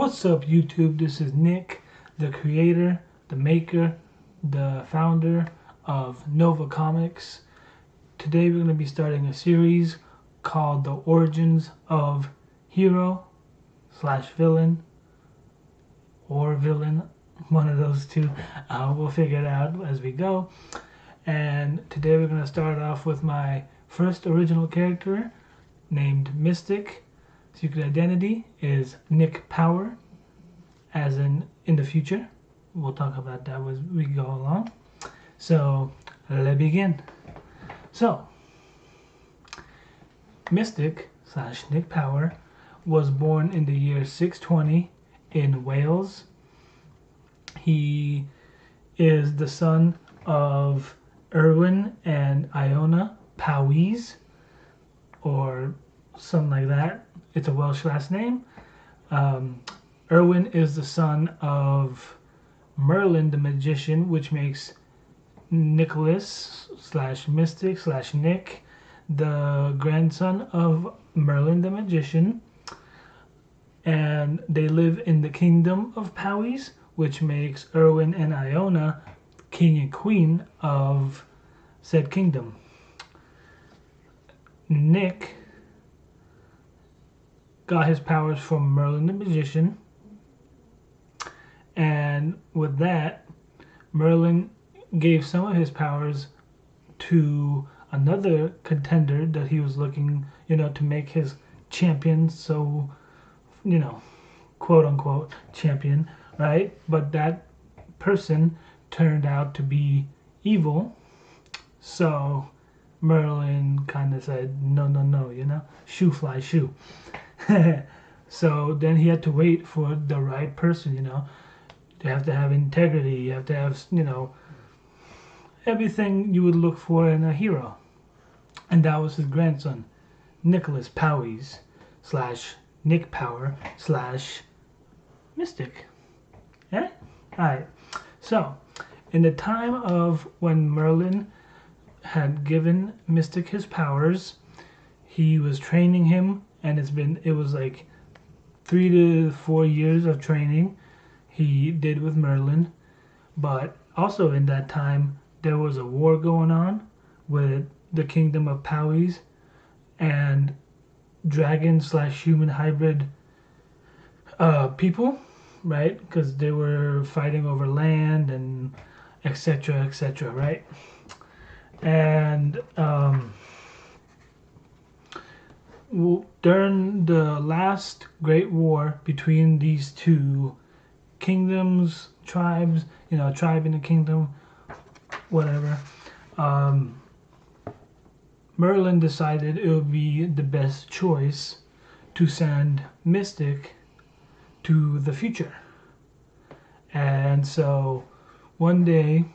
What's up, YouTube? This is Nick, the creator, the maker, the founder of Nova Comics. Today we're going to be starting a series called The Origins of Hero / Villain or Villain, one of those two. We'll figure it out as we go. And today we're going to start off with my first original character named Mystic. Secret identity is Nick Power, as in the future. We'll talk about that as we go along. So let's begin. So Mystic / Nick Power was born in the year 620 in Wales. He is the son of Erwin and Iona Powys, or something like that. It's a Welsh last name. Erwin is the son of Merlin the Magician, which makes Nicholas / Mystic / Nick the grandson of Merlin the Magician. And they live in the kingdom of Powys, which makes Erwin and Iona king and queen of said kingdom. Nick got his powers from Merlin the Magician, and with that, Merlin gave some of his powers to another contender that he was looking, to make his champion, so, quote unquote champion, right? But that person turned out to be evil, so Merlin kind of said, no, shoe fly shoe. So then he had to wait for the right person, You have to have integrity, you have to have, everything you would look for in a hero. And that was his grandson, Nicholas Powys / Nick Power / Mystic. Yeah? Alright. So, in the time of when Merlin had given Mystic his powers, he was training him, and it was like 3 to 4 years of training he did with Merlin. But also in that time there was a war going on with the kingdom of Powys and dragon / human hybrid people, right? Because they were fighting over land and etc., right? And during the last great war between these two kingdoms, tribes, tribe in the kingdom, whatever, Merlin decided it would be the best choice to send Mystic to the future. And so one day,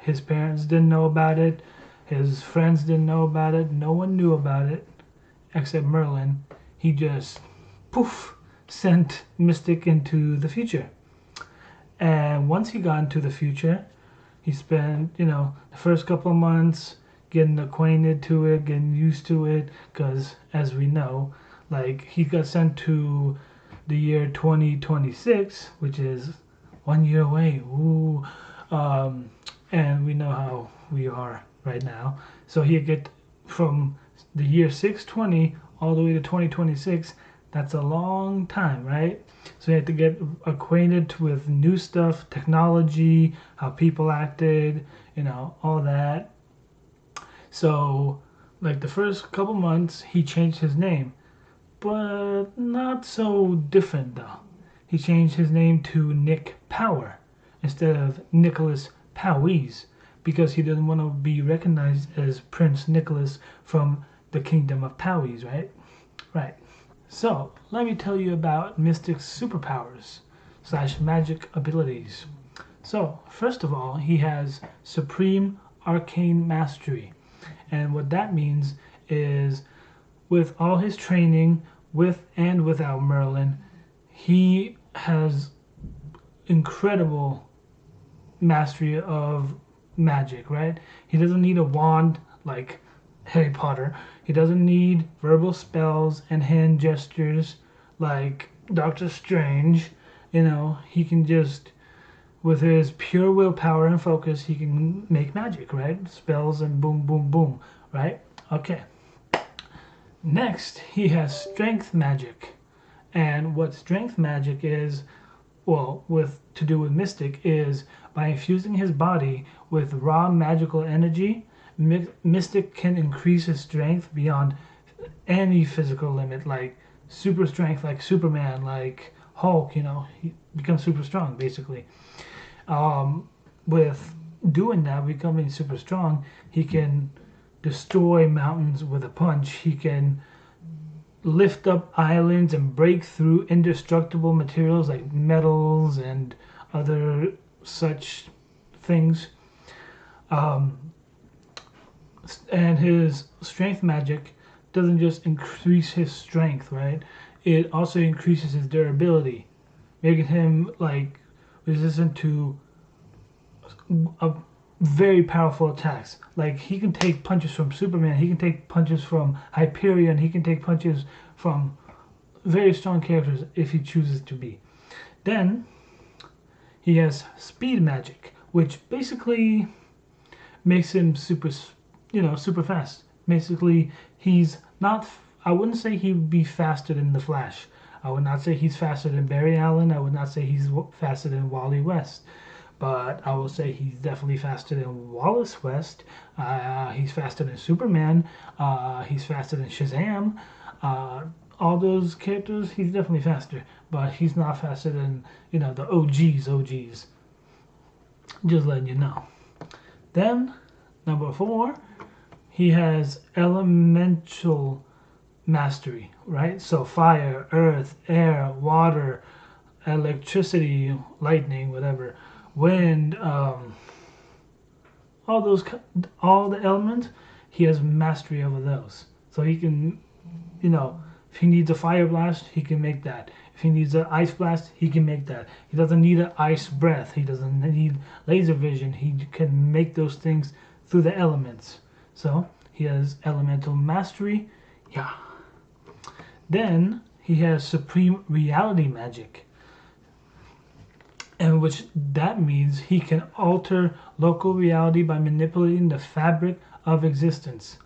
his parents didn't know about it, his friends didn't know about it, no one knew about it except Merlin. He just sent Mystic into the future. And once he got into the future, he spent, the first couple of months getting acquainted to it, getting used to it, because as we know, he got sent to the year 2026, which is 1 year away. Ooh. And we know how we are right now. So he get from the year 620 all the way to 2026. That's a long time, right? So he had to get acquainted with new stuff, technology, how people acted, all that. So, the first couple months, he changed his name, but not so different though. He changed his name to Nick Power instead of Nicholas Powys, because he didn't want to be recognized as Prince Nicholas from the kingdom of Powys, right? Right. So, let me tell you about Mystic's superpowers / magic abilities. So, first of all, he has Supreme Arcane Mastery. And what that means is, with all his training, with and without Merlin, he has incredible mastery of magic, right? He doesn't need a wand like Harry Potter. He doesn't need verbal spells and hand gestures like Doctor Strange, he can just, with his pure willpower and focus, he can make magic, right? Spells and boom, boom, boom, right? Okay. Next, he has strength magic. And what strength magic is, well, to do with Mystic, is by infusing his body with raw magical energy, Mystic can increase his strength beyond any physical limit, like super strength, like Superman, like Hulk. He becomes super strong, basically. With doing that, becoming super strong, he can destroy mountains with a punch. He can lift up islands and break through indestructible materials like metals and other such things. And his strength magic doesn't just increase his strength, right? It also increases his durability, making him like resistant to a very powerful attacks. Like he can take punches from Superman, he can take punches from Hyperion, he can take punches from very strong characters if he chooses to be. Then he has speed magic, which basically makes him super fast. Basically, he's not. I wouldn't say he would be faster than the Flash. I would not say he's faster than Barry Allen. I would not say he's faster than Wally West. But I will say he's definitely faster than Wallace West. He's faster than Superman. He's faster than Shazam. All those characters, he's definitely faster. But he's not faster than, the OGs. Just letting you know. Then, number 4, he has elemental mastery, right? So fire, earth, air, water, electricity, lightning, whatever, wind, all the elements, he has mastery over those. So he can, if he needs a fire blast, he can make that. If he needs an ice blast, he can make that. He doesn't need an ice breath. He doesn't need laser vision. He can make those things through the elements. So he has elemental mastery. Yeah. Then he has supreme reality magic. And which that means he can alter local reality by manipulating the fabric of existence.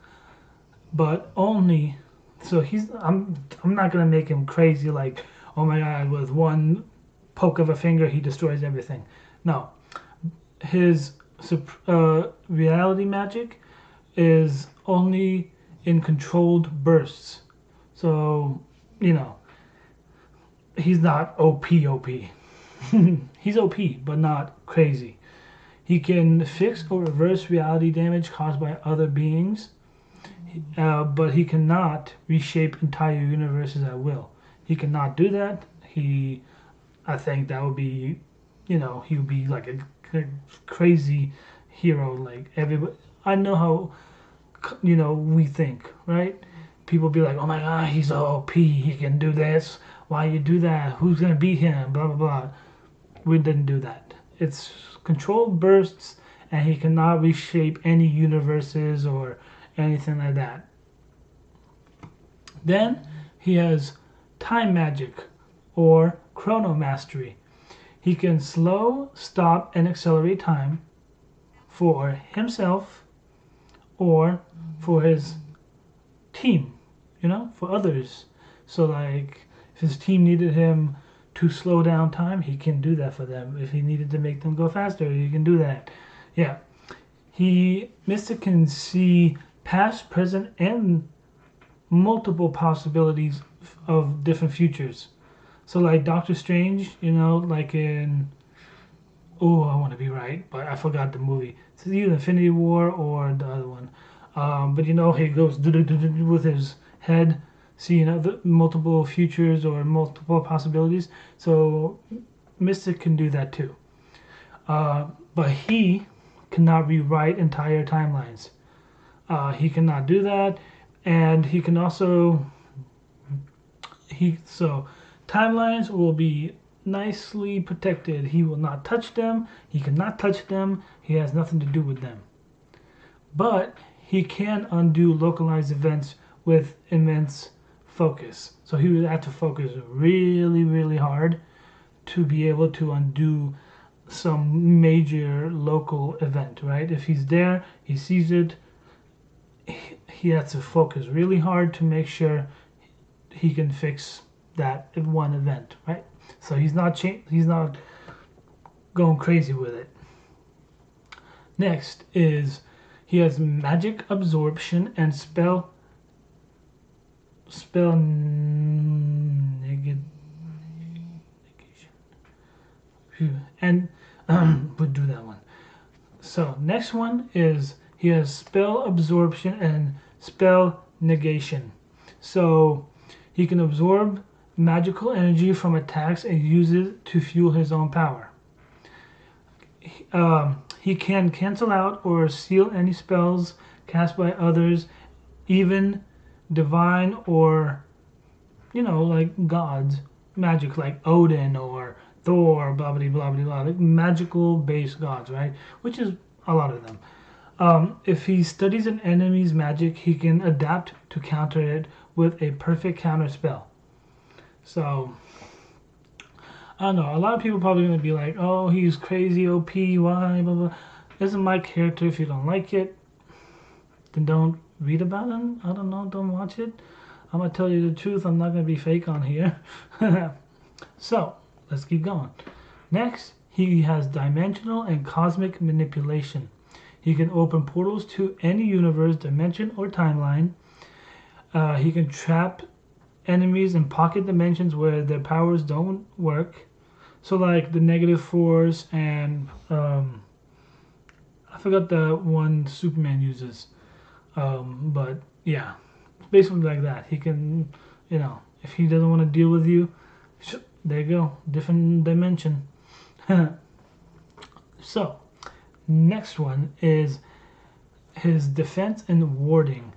But only, so I'm not gonna make him crazy like, oh my god, with one poke of a finger he destroys everything. No, his reality magic is only in controlled bursts. So, he's not OP. He's OP, but not crazy. He can fix or reverse reality damage caused by other beings, but he cannot reshape entire universes at will. He cannot do that. I think that would be, he would be like a crazy hero. Like everybody, I know how, we think, right? People be like, oh my god, he's OP, he can do this. Why you do that? Who's gonna beat him? Blah blah blah. We didn't do that. It's controlled bursts, and he cannot reshape any universes or anything like that. Then he has time magic or chrono mastery. He can slow, stop, and accelerate time for himself or for his team, for others. So like if his team needed him to slow down time, he can do that for them. If he needed to make them go faster, he can do that. Yeah. Mystic can see past, present, and multiple possibilities of different futures. So like Doctor Strange, like in, I want to be right, but I forgot the movie. It's either Infinity War or the other one. But he goes with his head, see the multiple futures or multiple possibilities. So Mystic can do that too. But he cannot rewrite entire timelines. He cannot do that, and he can also so timelines will be nicely protected. He will not touch them. He cannot touch them. He has nothing to do with them. But he can undo localized events with immense focus. So he would have to focus really, really hard to be able to undo some major local event, right? If he's there, he sees it, he has to focus really hard to make sure he can fix that one event, right? So he's not going crazy with it. Next is he has magic absorption and spell negation. And we'll do that one. So next one is he has spell absorption and spell negation. So he can absorb magical energy from attacks and use it to fuel his own power. He can cancel out or seal any spells cast by others, even divine or, like gods, magic, like Odin or Thor, blah blah blah blah blah, like magical based gods, right? Which is a lot of them. If he studies an enemy's magic, he can adapt to counter it with a perfect counter spell. So I don't know. A lot of people probably going to be like, "Oh, he's crazy, OP, why, blah blah." This is my character. If you don't like it, then don't read about him. I don't know. Don't watch it. I'm gonna tell you the truth. I'm not gonna be fake on here. So let's keep going. Next, he has dimensional and cosmic manipulation. He can open portals to any universe, dimension, or timeline. He can trap enemies in pocket dimensions where their powers don't work. So like the negative force and I forgot the one Superman uses. But yeah, basically like that. He can, if he doesn't want to deal with you, there you go, different dimension. So, next one is his defense and warding.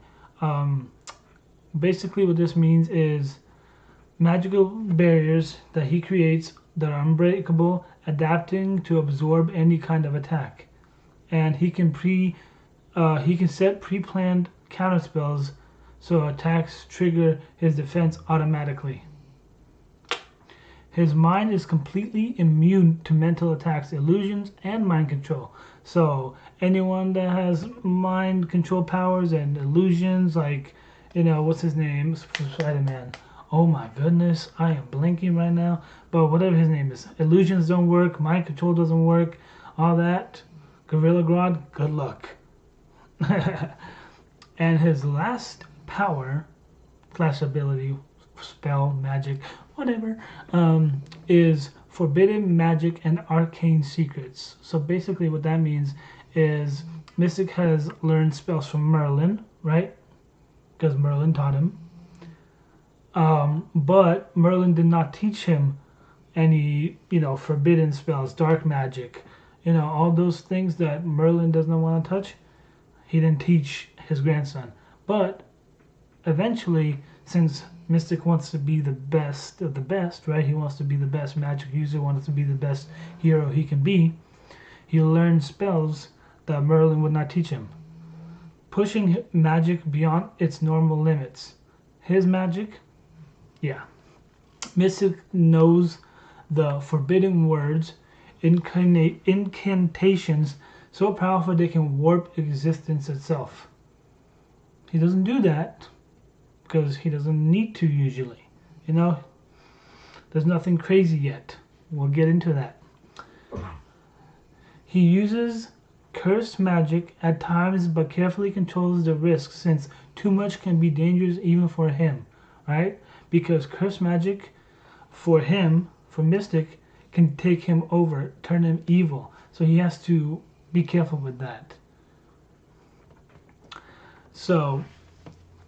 Basically what this means is magical barriers that he creates that are unbreakable, adapting to absorb any kind of attack. And he can set pre-planned counterspells so attacks trigger his defense automatically. His mind is completely immune to mental attacks, illusions, and mind control. So anyone that has mind control powers and illusions, like, what's his name? Spider-Man. Oh my goodness, I am blinking right now. But whatever his name is, illusions don't work, mind control doesn't work, all that. Gorilla Grodd, good luck. And his last power, / ability, spell, magic, whatever, is forbidden magic and arcane secrets. So basically what that means is Mystic has learned spells from Merlin, right? Because Merlin taught him. But Merlin did not teach him any, forbidden spells, dark magic, all those things that Merlin does not want to touch. He didn't teach his grandson. But eventually, since Mystic wants to be the best of the best, right? He wants to be the best magic user, wants to be the best hero he can be. He learned spells that Merlin would not teach him, pushing magic beyond its normal limits. His magic, yeah. Mystic knows the forbidden words, incantations so powerful they can warp existence itself. He doesn't do that because he doesn't need to usually. There's nothing crazy yet. We'll get into that. He uses cursed magic at times but carefully controls the risk, since too much can be dangerous even for him, right? Because cursed magic for him, for Mystic, can take him over, turn him evil. So he has to be careful with that. So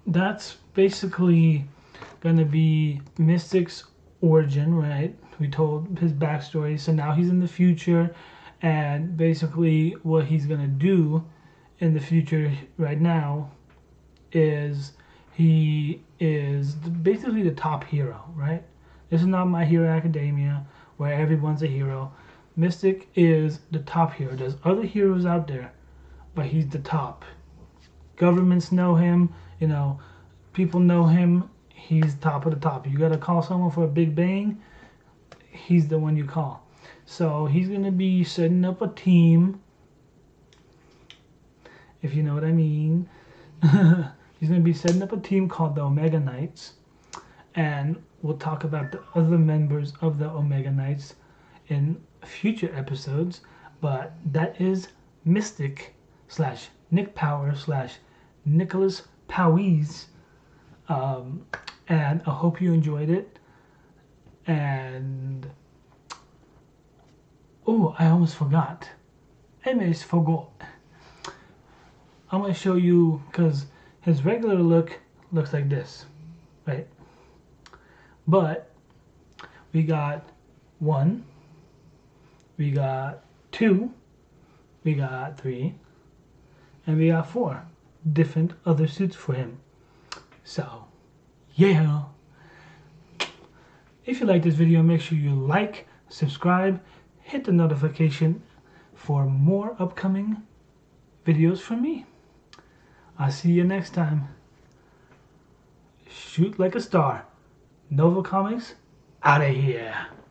that's basically going to be Mystic's origin, right? We told his backstory. So now he's in the future, and basically what he's going to do in the future right now is he is basically the top hero, right? This is not My Hero Academia where everyone's a hero. Mystic is the top hero. There's other heroes out there, but he's the top. Governments know him, people know him. he's top of the top. You gotta call someone for a big bang, he's the one you call. So he's gonna be setting up a team, if you know what I mean. He's gonna be setting up a team called the Omega Knights, and we'll talk about the other members of the Omega Knights in future episodes. But that is Mystic slash Nick Power slash Nicholas Powys. And I hope you enjoyed it. And oh, I almost forgot. I'm going to show you, because his regular look looks like this, right? But we got 1, we got 2, we got 3, and we got 4 different other suits for him. So, yeah. If you like this video, make sure you like, subscribe, hit the notification for more upcoming videos from me. I'll see you next time. Shoot like a star. Nova Comics, out of here.